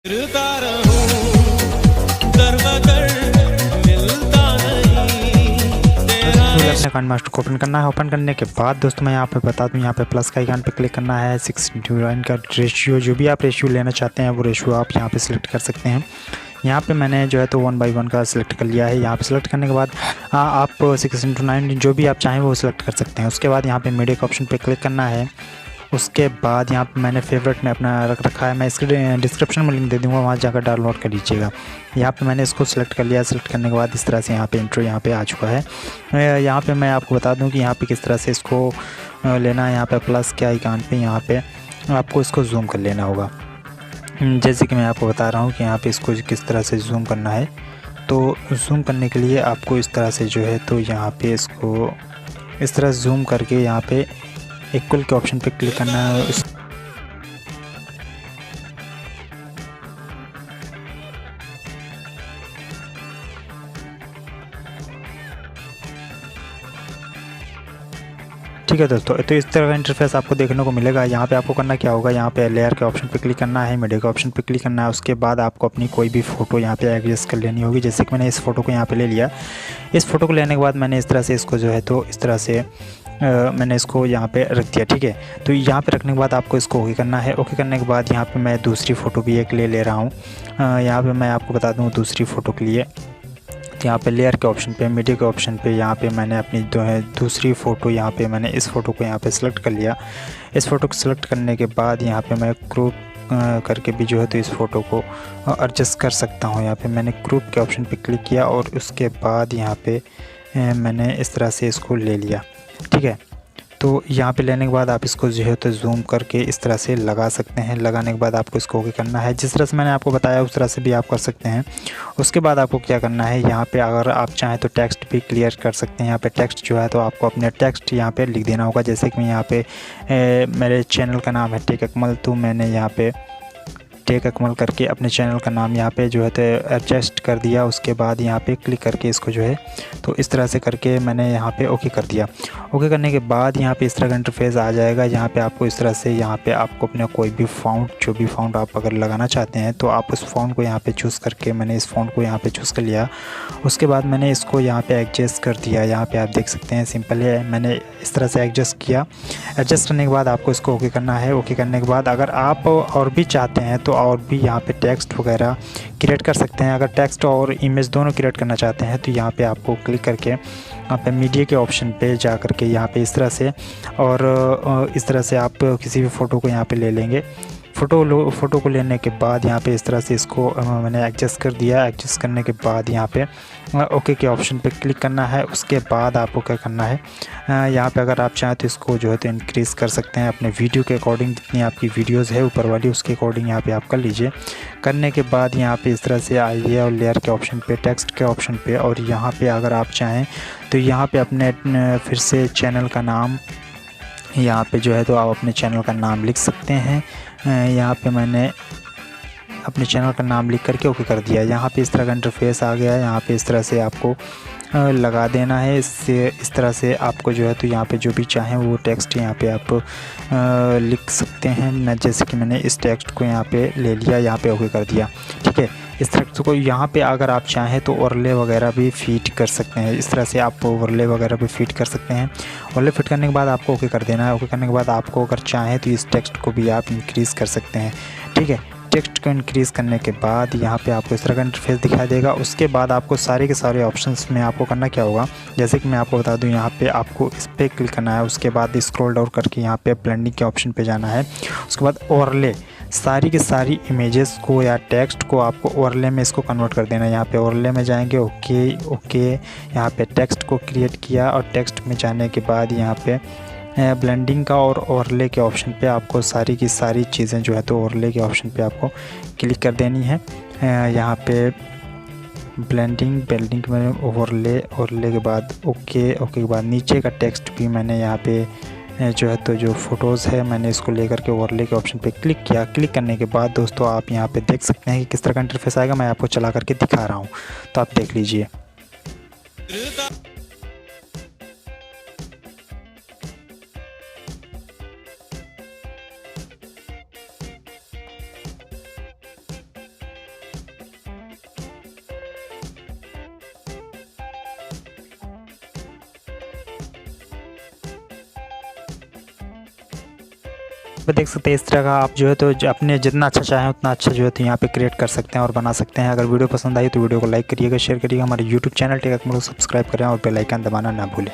फिरता रहूं दर बदर मिलता नहीं तेरा। अपने काइनमास्टर को ओपन करना है। ओपन करने के बाद दोस्तों मैं यहाँ पे बता दूँ, यहाँ पे प्लस का आइकन पे क्लिक करना है। 6:9 का रेशियो, जो भी आप रेशियो लेना चाहते हैं वो रेशियो आप यहाँ पे सिलेक्ट कर सकते हैं। यहाँ पे मैंने जो है तो 1/1 का सिलेक्ट कर लिया है। यहाँ पे सिलेक्ट करने के बाद आप 6:9 जो भी आप चाहें वो सिलेक्ट कर सकते हैं। उसके बाद यहाँ पे मीडिया के ऑप्शन पे क्लिक करना है। उसके बाद यहाँ पे मैंने फेवरेट में अपना रख रखा है, मैं इसके डिस्क्रिप्शन में लिंक दे दूँगा, वहाँ जाकर डाउनलोड कर लीजिएगा। यहाँ पे मैंने इसको सिलेक्ट कर लिया। सिलेक्ट करने के बाद इस तरह से यहाँ पे इंट्रो यहाँ पे आ चुका है। यहाँ पे मैं आपको बता दूँ कि यहाँ पे किस तरह से इसको लेना है। यहाँ पे प्लस के आइकन पे यहाँ पे आपको इसको जूम कर लेना होगा। जैसे कि मैं आपको बता रहा हूँ कि यहाँ पे इसको किस तरह से जूम करना है। तो जूम करने के लिए आपको इस तरह से जो है तो यहाँ पे इसको इस तरह जूम करके यहाँ पे इक्वल के ऑप्शन पे क्लिक करना है। ठीक है दोस्तों, तो इस तरह का इंटरफेस आपको देखने को मिलेगा। यहाँ पे आपको करना क्या होगा, यहाँ पे लेयर के ऑप्शन पे क्लिक करना है, मीडिया के ऑप्शन पे क्लिक करना है। उसके बाद आपको अपनी कोई भी फ़ोटो यहाँ पे एडजस्ट कर लेनी होगी। जैसे कि मैंने इस फ़ोटो को यहाँ पे ले लिया। इस फ़ोटो को लेने के बाद मैंने इस तरह से इसको जो है तो इस तरह से मैंने इसको यहाँ पे रख दिया। ठीक है, तो यहाँ पे रखने के बाद आपको इसको ओके करना है। ओके करने के बाद यहाँ पे मैं दूसरी फ़ोटो भी एक ले रहा हूँ। यहाँ पे मैं आपको बता दूँ दूसरी फ़ोटो के लिए यहाँ पे लेयर के ऑप्शन पे, मीडिया के ऑप्शन पे यहाँ पे मैंने अपनी जो है दूसरी फ़ोटो यहाँ पे मैंने इस फ़ोटो को यहाँ पे सिलेक्ट कर लिया। इस फ़ोटो को सिलेक्ट करने के बाद यहाँ पे मैं क्रॉप करके भी जो है तो इस फ़ोटो को एडजस्ट कर सकता हूँ। यहाँ पे मैंने क्रॉप के ऑप्शन पे क्लिक किया और उसके बाद यहाँ पे मैंने इस तरह से इसको ले लिया। ठीक है, तो यहाँ पे लेने के बाद आप इसको जो है तो जूम करके इस तरह से लगा सकते हैं। लगाने के बाद आपको इसको ओके करना है। जिस तरह से मैंने आपको बताया उस तरह से भी आप कर सकते हैं। उसके बाद आपको क्या करना है, यहाँ पे अगर आप चाहें तो टेक्स्ट भी क्लियर कर सकते हैं। यहाँ पे टेक्स्ट जो है तो आपको अपने टेक्स्ट यहाँ पे लिख देना होगा। जैसे कि मैं यहाँ पे मेरे चैनल का नाम है techakmal, तो मैंने यहाँ पे techakmal करके अपने चैनल का नाम यहाँ पे जो है तो एडजस्ट कर दिया। उसके बाद यहाँ पे क्लिक करके इसको जो है तो इस तरह से करके मैंने यहाँ पे ओके कर दिया। ओके करने के बाद यहाँ पे इस तरह का इंटरफेस आ जाएगा। यहाँ पे आपको इस तरह से यहाँ पे आपको अपने कोई भी फ़ॉन्ट, जो भी फ़ॉन्ट आप अगर लगाना चाहते हैं तो आप उस फ़ॉन्ट को यहाँ पे चूज़ करके, मैंने इस फ़ॉन्ट को यहाँ पे चूज़ कर लिया। उसके बाद मैंने इसको यहाँ पे एडजस्ट कर दिया। यहाँ पे आप देख सकते हैं सिंपल है, मैंने इस तरह से एडजस्ट किया। एडजस्ट करने के बाद आपको इसको ओके करना है। ओके करने के बाद अगर आप और भी चाहते हैं तो और भी यहाँ पे टेक्स्ट वगैरह क्रिएट कर सकते हैं। अगर टेक्स्ट और इमेज दोनों क्रिएट करना चाहते हैं तो यहाँ पे आपको क्लिक करके यहाँ पे मीडिया के ऑप्शन पे जा करके यहाँ पे इस तरह से और इस तरह से आप किसी भी फ़ोटो को यहाँ पे ले लेंगे। फ़ोटो को लेने के बाद यहाँ पे इस तरह से इसको मैंने एडजस्ट कर दिया। एडजस्ट करने के बाद यहाँ पे ओके के ऑप्शन पे क्लिक करना है। उसके बाद आपको क्या करना है, यहाँ पे अगर आप चाहें तो इसको जो है तो इंक्रीज़ कर सकते हैं अपने वीडियो के अकॉर्डिंग। जितनी आपकी वीडियोज़ है ऊपर वाली उसके अकॉर्डिंग यहाँ पे आप कर लीजिए। करने के बाद यहाँ पे इस तरह से आइए और लेयर के ऑप्शन पे, टेक्स्ट के ऑप्शन पे, और यहाँ पे अगर आप चाहें तो यहाँ पे अपने फिर से चैनल का नाम यहाँ पे जो है तो आप अपने चैनल का नाम लिख सकते हैं। यहाँ पे मैंने अपने चैनल का नाम लिख करके ओके कर दिया। यहाँ पे इस तरह का इंटरफेस आ गया है। यहाँ पे इस तरह से आपको लगा देना है। इससे इस तरह से आपको जो है तो यहाँ पे जो भी चाहें वो टेक्स्ट यहाँ पे आप लिख सकते हैं। मैं जैसे कि मैंने इस टेक्स्ट को यहाँ पे ले लिया, यहाँ पे ओके कर दिया। ठीक है, इस टेक्स्ट को यहाँ पे अगर आप चाहें तो ओवरले वगैरह भी फीड कर सकते हैं। इस तरह से आप ओवरले वगैरह भी फीड कर सकते हैं। ओवरले फिट करने के बाद आपको ओके कर देना है। ओके करने के बाद आपको अगर चाहें तो इस टेक्स्ट को भी आप इंक्रीज़ कर सकते हैं। ठीक है, टेक्स्ट को इंक्रीज़ करने के बाद यहाँ पे आपको इस तरह का इंटरफेस दिखाई देगा। उसके बाद आपको सारे के सारे ऑप्शंस में आपको करना क्या होगा, जैसे कि मैं आपको बता दूँ, यहाँ पे आपको इस पर क्लिक करना है। उसके बाद स्क्रॉल डाउन करके यहाँ पे ब्लेंडिंग के ऑप्शन पे जाना है। उसके बाद ओवरले, सारी की सारी इमेजेस को या टेक्स्ट को आपको ओवरले में इसको कन्वर्ट कर देना है। यहाँ पे ओवरले में जाएंगे, ओके यहाँ पे टेक्स्ट को क्रिएट किया और टेक्स्ट में जाने के बाद यहाँ पे ब्लेंडिंग का और ओवरले के ऑप्शन पे आपको सारी की सारी चीज़ें जो है तो ओवरले के ऑप्शन पे आपको क्लिक कर देनी है। यहाँ पे ब्लेंडिंग में ओवरले के बाद ओके के बाद नीचे का टेक्स्ट भी मैंने यहाँ पे जो है तो जो फ़ोटोज़ है मैंने इसको लेकर के ओवरले के ऑप्शन पे क्लिक किया। क्लिक करने के बाद दोस्तों आप यहाँ पे देख सकते हैं कि किस तरह का इंटरफेस आएगा। मैं आपको चला करके दिखा रहा हूँ, तो आप देख लीजिए। तो देख सकते हैं इस तरह का आप जो है तो अपने जितना अच्छा चाहें उतना अच्छा जो है तो यहाँ पे क्रिएट कर सकते हैं और बना सकते हैं। अगर वीडियो पसंद आई तो वीडियो को लाइक करिएगा, शेयर करिएगा, हमारे यूट्यूब चैनल टेक अकमल को सब्सक्राइब करें और बेल आइकन दबाना ना भूलें।